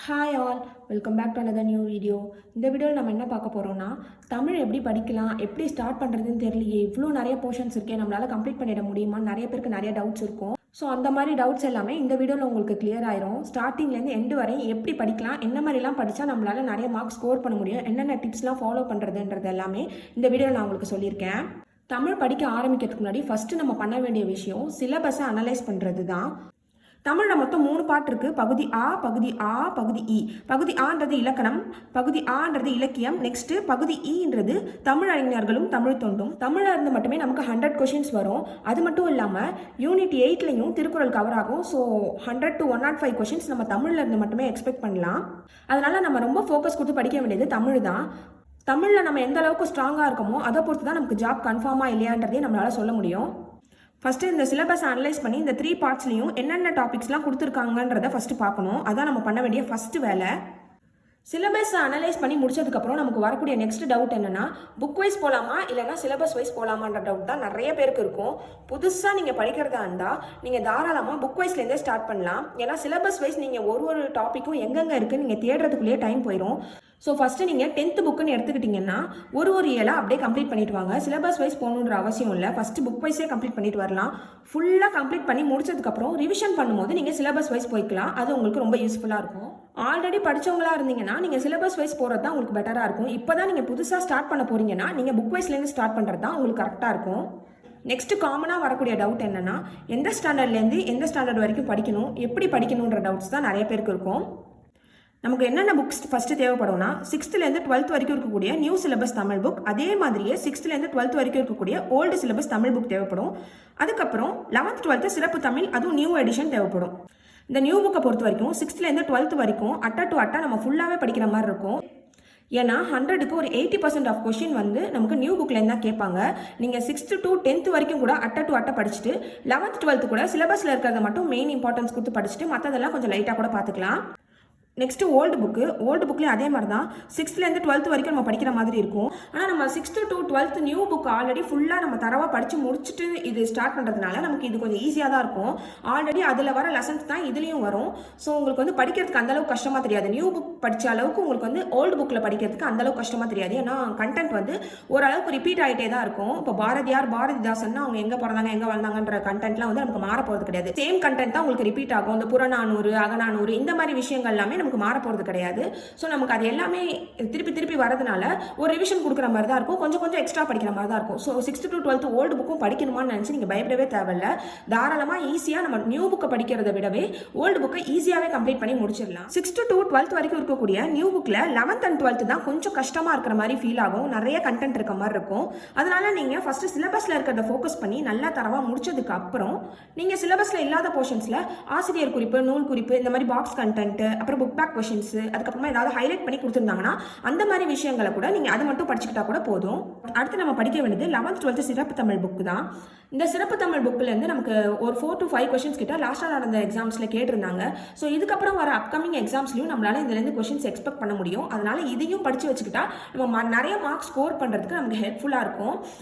Hi all, welcome back to another new video. இந்த வீடியோவில் நம்ம என்ன பார்க்க போகிறோம்னா, தமிழ் எப்படி படிக்கலாம், எப்படி ஸ்டார்ட் பண்ணுறதுன்னு தெரியலையே, இவ்வளோ நிறைய போர்ஷன்ஸ் இருக்கே, நம்மளால் கம்ப்ளீட் பண்ணிட முடியுமான்னு நிறைய பேருக்கு நிறைய டவுட்ஸ் இருக்கும். ஸோ அந்த மாதிரி டவுட்ஸ் எல்லாமே இந்த வீடியோவில் உங்களுக்கு கிளியர் ஆயிரும். ஸ்டார்டிங்லேருந்து எண்டு வரை எப்படி படிக்கலாம், என்ன மாதிரிலாம் படித்தா நம்மளால் நிறைய மார்க்ஸ் ஸ்கோர் பண்ண முடியும், என்னென்ன டிப்ஸ்லாம் ஃபாலோ பண்ணுறதுன்றது எல்லாமே இந்த வீடியோவில் நான் உங்களுக்கு சொல்லியிருக்கேன். தமிழ் படிக்க ஆரம்பிக்கிறதுக்கு முன்னாடி ஃபஸ்ட்டு நம்ம பண்ண வேண்டிய விஷயம் சிலபஸை அனலைஸ் பண்ணுறது தான். தமிழில் மொத்தம் 3 பாட்டு இருக்குது. பகுதி ஆ, பகுதி ஆ, பகுதி இ. பகுதி ஆன்றது இலக்கணம், பகுதி ஆன்றது இலக்கியம், நெக்ஸ்ட்டு பகுதி இன்றது தமிழ் அறிஞர்களும் தமிழ் தொண்டும். தமிழில் இருந்து மட்டுமே நமக்கு 100 கொஷின்ஸ் வரும். அது மட்டும் இல்லாமல் யூனிட் 8லையும் திருக்குறள் கவர் ஆகும். ஸோ 100 to 105 கொஷின்ஸ் நம்ம தமிழில் இருந்து மட்டுமே எக்ஸ்பெக்ட் பண்ணலாம். அதனால் நம்ம ரொம்ப ஃபோக்கஸ் கொடுத்து படிக்க வேண்டியது தமிழ் தான். தமிழில் நம்ம எந்த அளவுக்கு ஸ்ட்ராங்காக இருக்கோமோ அதை பொறுத்து தான் நமக்கு ஜாப் கன்ஃபார்மாக இல்லையான்றதே நம்மளால் சொல்ல முடியும். ஃபஸ்ட்டு இந்த சிலபஸ் அனலைஸ் பண்ணி இந்த 3 பார்ட்ஸ்லையும் என்னென்ன டாபிக்ஸ்லாம் கொடுத்துருக்காங்கன்றதை ஃபஸ்ட்டு பார்க்கணும். அதான் நம்ம பண்ண வேண்டிய ஃபஸ்ட்டு வேலை. சிலபஸை அனலைஸ் பண்ணி முடிச்சதுக்கப்புறம் நமக்கு வரக்கூடிய நெக்ஸ்ட் டவுட் என்னென்னா, புக் வைஸ் போகலாமா இல்லைனா சிலபஸ் வைஸ் போகலாமான்ற டவுட் தான் நிறைய பேருக்கு இருக்கும். புதுசாக நீங்கள் படிக்கிறதா இருந்தால் நீங்கள் தாராளமாக புக் வைஸ்லேருந்தே ஸ்டார்ட் பண்ணலாம். ஏன்னா சிலபஸ் வைஸ் நீங்கள் ஒரு டாப்பிக்கும் எங்கெங்கே இருக்குன்னு நீங்கள் தேடுறதுக்குள்ளேயே டைம் போயிடும். ஸோ ஃபஸ்ட்டு நீங்கள் 10th புக்குன்னு எடுத்துக்கிட்டிங்கன்னா ஒரு இயலாக அப்படியே கம்ப்ளீட் பண்ணிட்டு வாங்க. சிலபஸ் வைஸ் போகணுன்ற அவசியம் இல்லை. ஃபஸ்ட்டு புக் வைஸே கம்ப்ளீட் பண்ணிட்டு வரலாம். ஃபுல்லாக கம்ப்ளீட் பண்ணி முடிச்சதுக்கப்புறம் ரிவிஷன் பண்ணும்போது நீங்கள் சிலபஸ் வைஸ் போய்க்கலாம். அது உங்களுக்கு ரொம்ப யூஸ்ஃபுல்லாக இருக்கும். ஆல்ரெடி படித்தவங்களா இருந்தீங்கன்னா நீங்கள் சிலபஸ் வைஸ் போகிறது தான் உங்களுக்கு பெட்டராக இருக்கும். இப்போ தான் நீங்கள் புதுசாக ஸ்டார்ட் பண்ண போகிறீங்கன்னா நீங்கள் புக் வைஸ்லேருந்து ஸ்டார்ட் பண்ணுறது தான் உங்களுக்கு கரெக்டாக இருக்கும். நெக்ஸ்ட்டு காமனாக வரக்கூடிய டவுட் என்னென்னா, எந்த ஸ்டாண்டர்ட்லேருந்து எந்த ஸ்டாண்டர்ட் வரைக்கும் படிக்கணும், எப்படி படிக்கணுன்ற டவுட்ஸ் தான் நிறைய பேருக்கு இருக்கும். நமக்கு என்னென்ன புக்ஸ் ஃபஸ்ட்டு தேவைப்படும்னா, 6th-லேருந்து 12th வரைக்கும் இருக்கக்கூடிய நியூ சிலபஸ் தமிழ் புக், அதே மாதிரியே 6th-லேருந்து 12th வரைக்கும் இருக்கக்கூடிய ஓல்டு சிலபஸ் தமிழ் புக் தேவைப்படும். அதுக்கப்புறம் 11th 12th சிறப்பு தமிழ், அதுவும் நியூ எடிஷன் தேவைப்படும். இந்த நியூ புக்கை பொறுத்த வரைக்கும் 6th-லேருந்து 12th வரைக்கும் அட்டா டு அட்டா நம்ம ஃபுல்லாகவே படிக்கிற மாதிரி இருக்கும். ஏன்னா 100க்கு ஒரு 80% ஆஃப் கொஷின் நமக்கு நியூ புக்லேருந்து தான் கேட்பாங்க. நீங்கள் 6th to 10th வரைக்கும் கூட அட்டா டு அட்டா படிச்சுட்டு 11th 12th கூட சிலபஸில் இருக்கிறத மட்டும் மெயின் இம்பார்ட்டன்ஸ் கொடுத்து படிச்சுட்டு மற்றதெல்லாம் கொஞ்சம் லைட்டாக கூட பார்த்துக்கலாம். நெக்ஸ்ட்டு ஓல்டு புக்லேயும் அதே மாதிரி தான் 6th-லேருந்து 12th வரைக்கும் நம்ம படிக்கிற மாதிரி இருக்கும். ஆனால் நம்ம 6th to 12th new book already ஃபுல்லாக நம்ம தரவாக படித்து முடிச்சுட்டு இது ஸ்டார்ட் பண்ணுறதுனால நமக்கு இது கொஞ்சம் ஈஸியாக தான் இருக்கும். ஆல்ரெடி அதில் வர லெசன்ஸ் தான் இதுலேயும் வரும். ஸோ உங்களுக்கு படிக்கிறதுக்கு அந்தளவுக்கு கஷ்டமாக தெரியாது. நியூ புக் படித்த அளவுக்கு உங்களுக்கு ஓல்டு புக்கில் படிக்கிறதுக்கு அந்தளவுக்கு கஷ்டமாக தெரியாது. ஏன்னா கண்டென்ட் ஓரளவுக்கு ரிப்பீட் ஆகிட்டே தான் இருக்கும். இப்போ பாரதிதாசன் அவங்க எங்கே பிறந்தாங்க எங்கே வந்தாங்கன்ற கண்டென்ட்லாம் நமக்கு மாற போகிறது கிடையாது. சேம் கண்டென்ட் தான் உங்களுக்கு ரிப்பீட் ஆகும். இந்த புறநானூறு, அகநானூறு, இந்த மாதிரி விஷயங்கள் எல்லாமே நமக்கு மாற போகிறது கிடையாது. ஸோ நமக்கு அது எல்லாமே திருப்பி வரதுனால ஒரு ரிவிஷன் கொடுக்குற மாதிரி தான் இருக்கும். கொஞ்சம் எக்ஸ்ட்ரா படிக்கிற மாதிரி தான் இருக்கும். So 6th to 12th old புக்கும் படிக்கணுமான்னு நினச்சி நீங்கள் பயப்படவே தேவையில்லை. தாராளமாக ஈஸியாக நம்ம நியூ புக்கை படிக்கிறத விடவே ஓல்டு புக்கை ஈஸியாகவே கம்ப்ளீட் பண்ணி முடிச்சிடலாம். 6th to 12th வரைக்கும் இருக்கக்கூடிய நியூ புக்கில் 11th and 12th தான் கொஞ்சம் கஷ்டமாக இருக்கிற மாதிரி ஃபீல் ஆகும். நிறைய கண்டென்ட் இருக்க மாதிரி இருக்கும். அதனால நீங்கள் ஃபஸ்ட்டு சிலபஸில் இருக்கிறத ஃபோக்கஸ் பண்ணி நல்லா தரவாக முடிச்சதுக்கு அப்புறம் நீங்கள் சிலபஸில் இல்லாத போர்ஷன்ஸில் ஆசிரியர் குறிப்பு, நூல் குறிப்பு, இந்த மாதிரி பாக்ஸ் கண்டென்ட், அப்புறம் புக் பேக் கொஷின்ஸ், அதுக்கப்புறமா ஏதாவது ஹைலைட் பண்ணி கொடுத்துருந்தாங்கன்னா அந்த மாதிரி விஷயங்களை கூட நீங்கள் அதை மட்டும் படிச்சுக்கிட்டா கூட போதும். அடுத்து நம்ம படிக்க வேண்டியது 11th 12th சிறப்பு தமிழ் புக்கு தான். இந்த சிறப்பு தமிழ் புக்கிலேருந்து நமக்கு ஒரு 4 to 5 கொஷின்ஸ் கிட்ட லாஸ்ட்டாக நடந்த எக்ஸாம்ஸில் கேட்டிருந்தாங்க. ஸோ இதுக்கப்புறம் வர அப்கமிங் எக்ஸாம்ஸ்லையும் நம்மளால இதுலேருந்து கொஷின்ஸ் எக்ஸ்பெக்ட் பண்ண முடியும். அதனால இதையும் படித்து வச்சுக்கிட்டா நம்ம நிறைய மார்க்ஸ் ஸ்கோர் பண்ணுறதுக்கு நமக்கு ஹெல்ப்ஃபுல்லாக இருக்கும்.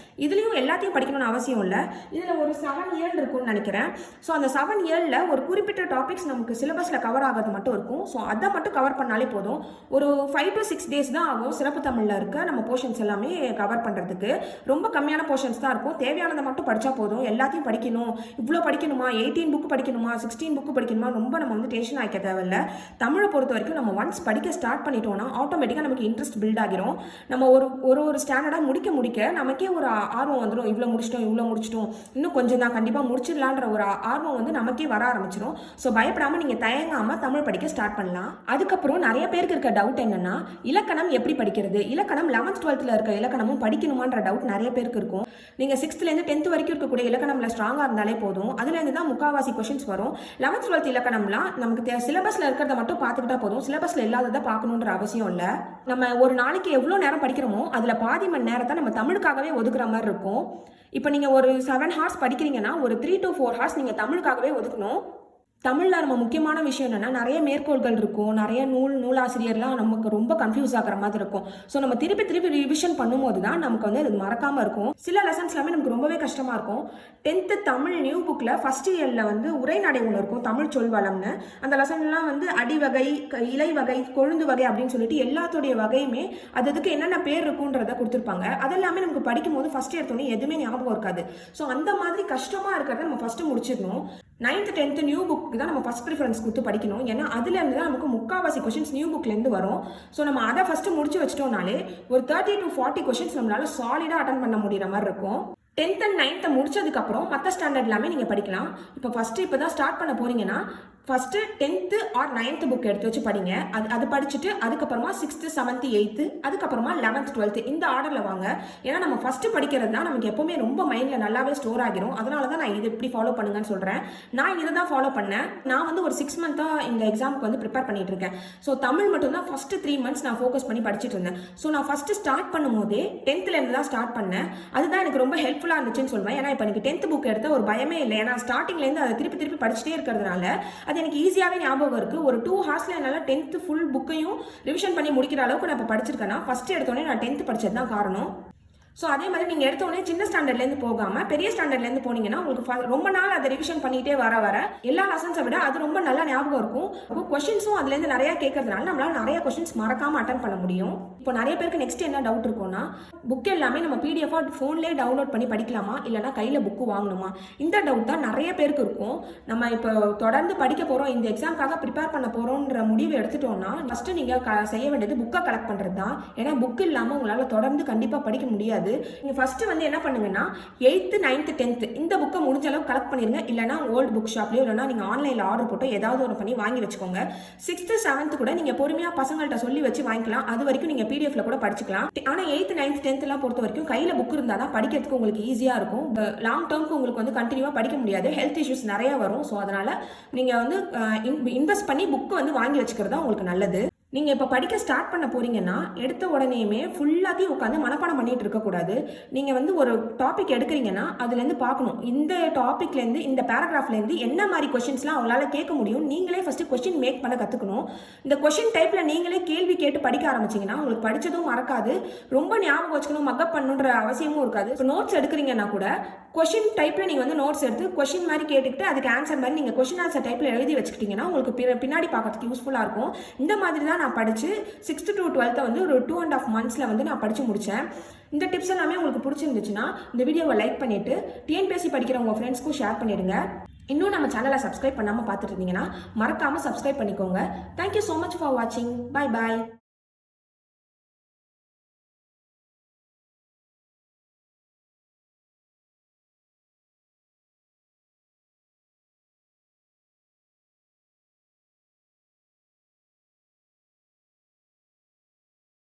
இதுலேயும் எல்லாத்தையும் படிக்கணும்னு அவசியம் இல்லை. இதில் ஒரு 7 இயர் இருக்கும்னு நினைக்கிறேன். ஸோ அந்த 7 இயரில் ஒரு குறிப்பிட்ட டாபிக்ஸ் நமக்கு சிலபஸில் கவர் ஆகிறது மட்டும் இருக்கும். ஸோ அதை மட்டும் கவர் பண்ணாலே போதும். ஒரு 5 to 6 days தான் ஆகும் சிறப்பு தமிழில் இருக்க நம்ம போர்ஷன்ஸ் எல்லாமே கவர் பண்ணுறதுக்கு. ரொம்ப கம்மியான போர்ஷன்ஸ் தான் இருக்கும். தேவையானதை மட்டும் படித்தா போதும். எல்லாத்தையும் படிக்கணும், இவ்வளோ படிக்கணுமா, 18 புக்கு படிக்கணுமா, 16 புக்கு படிக்கணுமா, ரொம்ப நம்ம டென்ஷன் ஆகிக்க தேவையில்லை. தமிழை பொறுத்த வரைக்கும் நம்ம ஒன்ஸ் படிக்க ஸ்டார்ட் பண்ணிட்டோம்னா ஆட்டோமேட்டிக்காக நமக்கு இன்ட்ரெஸ்ட் பில்ட் ஆகிரும். நம்ம ஒரு ஸ்டாண்டர்டாக முடிக்க நமக்கே ஒரு ஆர்வம் வந்துடும். இவ்வளோ முடிச்சிட்டோம், இன்னும் கொஞ்சம் தான், கண்டிப்பாக முடிச்சிடலான்ற ஒரு ஆர்வம் நமக்கே வர ஆரம்பிச்சிடும். ஸோ பயப்படாமல் நீங்கள் தயங்காமல் தமிழ் படிக்க ஸ்டார்ட் பண்ணலாம். அதுக்கப்புறம் நிறைய பேருக்கு இருக்க டவுட் என்னன்னா, இலக்கணம் எப்படி படிக்கிறது, இலக்கணம் 11th 12th இருக்க இலக்கணமும் படிக்கணுமான்ற டவுட் நிறைய பேருக்கு இருக்கும். நீங்கள் 6th-லேருந்து 10th வரைக்கும் இருக்கக்கூடிய இலக்கணம்ல ஸ்ட்ராங்காக இருந்தாலே போதும். அதுலேருந்து தான் முக்காவாசி கொஷின்ஸ் வரும். 11th 12th இலக்கணம்லாம் நமக்கு சிலபஸில் இருக்கிறத மட்டும் பார்த்துக்கிட்டா போதும். சிலபஸில் இல்லாததை பார்க்கணுன்ற அவசியம் இல்லை. நம்ம ஒரு நாளைக்கு எவ்வளோ நேரம் படிக்கிறோமோ அதில் பாதி மணி நேரத்தை நம்ம தமிழுக்காகவே ஒதுக்குற மாதிரி இருக்கும். இப்போ நீங்கள் ஒரு 7 hours படிக்கிறீங்கன்னா ஒரு 3 to 4 hours நீங்கள் தமிழுக்காகவே ஒதுக்கணும். தமிழில் நம்ம முக்கியமான விஷயம் என்னென்னா நிறைய மேற்கோள்கள் இருக்கும், நிறைய நூலாசிரியர்லாம் நமக்கு ரொம்ப கன்ஃபியூஸ் ஆகிற மாதிரி இருக்கும். ஸோ நம்ம திருப்பி ரிவிஷன் பண்ணும்போது தான் நமக்கு வந்து அது மறக்காமல் இருக்கும். சில லெசன்ஸ் எல்லாமே நமக்கு ரொம்பவே கஷ்டமாக இருக்கும். 10th தமிழ் நியூ புக்கில் ஃபர்ஸ்ட் இயரில் வந்து உரைநடை ஒன்று இருக்கும், தமிழ் சொல்வளம்னு. அந்த லெசன்லாம் வந்து அடிவகை, இலை வகை, கொழுந்து வகை அப்படின்னு சொல்லிட்டு எல்லாத்துடைய வகையுமே அதுக்கு என்னென்ன பேர் இருக்குன்றதை கொடுத்துருப்பாங்க. அதெல்லாமே நமக்கு படிக்கும் போது ஃபர்ஸ்ட் எடுத்தோன்னே எதுவுமே ஞாபகம் இருக்காது. ஸோ அந்த மாதிரி கஷ்டமாக இருக்கிறத நம்ம ஃபர்ஸ்ட் முடிச்சிடணும். 9th 10th நியூ புக்கு தான் நம்ம ஃபர்ஸ்ட் ப்ரிஃபரன்ஸ் கொடுத்து படிக்கணும். ஏன்னா அதுலேருந்து தான் நமக்கு முக்கால்வாசி கொஷின்ஸ் நியூ புக்லேருந்து வரும். ஸோ நம்ம அதை ஃபஸ்ட்டு முடிச்சு வச்சிட்டோம்னாலே ஒரு 30 to 40 கொஷின்ஸ் நம்மளால சாலிடாக அட்டன் பண்ண முடிகிற மாதிரி இருக்கும். 10th and 9th முடிச்சதுக்கப்புறம் மற்ற ஸ்டாண்டர்ட் எல்லாமே நீங்கள் படிக்கலாம். இப்போ தான் ஸ்டார்ட் பண்ண போறீங்கன்னா first 10th or 9th book எடுத்து வச்சு படிங்க. அது படிச்சுட்டு அதுக்கப்புறமா 6th 7th 8th அதுக்கப்புறமா 11th 12th இந்த ஆர்டரில் வாங்க. ஏன்னா நம்ம ஃபஸ்ட்டு படிக்கிறது தான் நமக்கு எப்போவுமே ரொம்ப மைண்டில் நல்லாவே ஸ்டோர் ஆகிரும். அதனால தான் நான் இது இப்படி ஃபாலோ பண்ணுங்கன்னு சொல்கிறேன். நான் இதை தான் ஃபாலோ பண்ணேன். நான் வந்து ஒரு 6 மந்த்தாக இந்த எக்ஸாமுக்கு வந்து ப்ரிப்பேர் பண்ணிட்டு இருக்கேன். ஸோ தமிழ் மட்டும்தான் ஃபஸ்ட்டு 3 months நான் ஃபோக்கஸ் பண்ணி படிச்சுட்டு இருந்தேன். ஸோ நான் ஃபஸ்ட்டு ஸ்டார்ட் பண்ணும்போதே 10th தான் ஸ்டார்ட் பண்ணேன். அதுதான் எனக்கு ரொம்ப ஹெல்ப்ஃபுல்லாக இருந்துச்சுன்னு சொல்லுவேன். ஏன்னா இப்போ எனக்கு 10th புக் எடுத்த ஒரு பயமே இல்லை. ஏன்னா ஸ்டார்டிங்லேருந்து அதை திருப்பி படிச்சுட்டே இருக்கிறதுனால அது எனக்கு ஈஸியாகவே ஞாபகம் இருக்குது. ஒரு 2 hours என்னால் 10th ஃபுல் புக்கையும் ரிவிஷன் பண்ணி முடிக்கிற அளவுக்கு நான் இப்போ படிச்சிருக்கேன்னா ஃபஸ்ட்டு எடுத்தோடனே நான் 10th படித்தது தான் காரணம். ஸோ அதே மாதிரி நீங்கள் எடுத்தோடனே சின்ன ஸ்டாண்டர்ட்லேருந்து போகாமல் பெரிய ஸ்டாண்டர்ட்லேருந்து போனீங்கன்னா உங்களுக்கு ரொம்ப நாள் அதை ரிவிஷன் பண்ணிகிட்டே வர எல்லா லெசன்ஸை விட அது ரொம்ப நல்லா ஞாபகம் இருக்கும். அப்போ கொஷின்ஸும் அதுலேருந்து நிறையா கேட்கறதுனால நம்மளால் நிறைய கொஷின்ஸ் மறக்காமல் அட்டன் பண்ண முடியும். இப்போ நிறைய பேருக்கு நெக்ஸ்ட் என்ன டவுட் இருக்கும்னா, புக் எல்லாமே நம்ம பிடிஎஃபாக ஃபோன்லேயே டவுன்லோட் பண்ணி படிக்கலாமா, இல்லைனா கையில் புக்கு வாங்கணுமா? இந்த டவுட் தான் நிறைய பேருக்கு இருக்கும். நம்ம இப்போ தொடர்ந்து படிக்க போகிறோம், இந்த எக்ஸாமுக்காக ப்ரிப்பேர் பண்ண போகிறோன்ற முடிவு எடுத்துட்டோம்னா ஃபஸ்ட்டு நீங்கள் செய்ய வேண்டியது புக்கை கலெக்ட் பண்ணுறது தான். ஏன்னா புக் இல்லாமல் உங்களால் தொடர்ந்து கண்டிப்பாக படிக்க முடியாது. நீங்க ஃபர்ஸ்ட் வந்து என்ன பண்ணுங்கன்னா 8th 9th 10th இந்த புக்கை முடிஞ்ச அளவுக்கு கலெக்ட் பண்ணிருங்க. இல்லைனா ஓல்டு புக் ஷாப்லயோ இல்லைனா நீங்க ஆன்லைன்ல ஆர்டர் போட்டு ஏதாவது ஒரு பண்ணி வாங்கி வச்சுக்கோங்க. 6th 7th கூட நீங்க பொறுமையா பசங்கள்ட்ட சொல்லி வச்சு வாங்கிக்கலாம். அது வரைக்கும் நீங்க பிடிஎஃப்ல கூட படிச்சுக்கலாம். ஆனா 8th 9th 10th எல்லாம் பொறுத்த வரைக்கும் கையில புக் இருந்தா தான் படிக்கிறதுக்கு உங்களுக்கு ஈஸியா இருக்கும். லாங் டேர்ம்க்கு உங்களுக்கு வந்து கண்டினியூவா படிக்க முடியாது, ஹெல்த் இஷ்யூஸ் நிறைய வரும். ஸோ அதனால நீங்க வந்து இன்வெஸ்ட் பண்ணி புக் வந்து வாங்கி வச்சுக்கிறது தான் உங்களுக்கு நல்லது. நீங்கள் இப்போ படிக்க ஸ்டார்ட் பண்ண போகிறீங்கன்னா எடுத்த உடனேயுமே ஃபுல்லாத்தையும் உட்காந்து மனப்பாடம் பண்ணிட்டு இருக்கக்கூடாது. நீங்கள் வந்து ஒரு டாபிக் எடுக்கிறீங்கன்னா அதுலேருந்து பார்க்கணும், இந்த டாப்பிக்லேருந்து இந்த பேராகிராஃப்லேருந்து என்ன மாதிரி கொஷின்ஸ்லாம் அவங்களால கேட்க முடியும். நீங்களே ஃபஸ்ட்டு கொஷின் மேக் பண்ண கற்றுக்கணும். இந்த கொஷின் டைப்பில் நீங்களே கேள்வி கேட்டு படிக்க ஆரம்பிச்சிங்கன்னா உங்களுக்கு படித்ததும் மறக்காது, ரொம்ப ஞாபகம் வச்சுக்கணும், மக்கப் பண்ணுன்ற அவசியமும் இருக்காது. இப்போ நோட்ஸ் எடுக்கிறீங்கன்னா கூட கொஷின் டைப்பில் நீங்கள் வந்து நோட்ஸ் எடுத்து கொஷின் மாதிரி கேட்டுக்கிட்டு அதுக்கு ஆன்சர் மாதிரி நீங்கள் கொஷின் ஆன்சர் டைப்பில் எழுதி வச்சுக்கிட்டிங்கன்னா உங்களுக்கு பின்னாடி பார்க்கறதுக்கு யூஸ்ஃபுல்லாக இருக்கும். இந்த மாதிரி தான் நான் படித்து 6th to 12th வந்து ஒரு 2.5 monthsல வந்து நான் படித்து முடித்தேன். இந்த டிப்ஸ் எல்லாமே உங்களுக்கு பிடிச்சிருந்துச்சுன்னா இந்த வீடியோவை லைக் பண்ணிவிட்டு டிஎன்பிஎஸ்சி படிக்கிற உங்கள் ஃப்ரெண்ட்ஸ்க்கும் ஷேர் பண்ணிடுங்க. இன்னும் நம்ம சேனலை சப்ஸ்கிரைப் பண்ணாமல் பார்த்துட்டு இருந்தீங்கன்னா மறக்காமல் சப்ஸ்கிரைப் பண்ணிக்கோங்க. தேங்க்யூ ஸோ மச் ஃபார் வாட்சிங். Bye bye.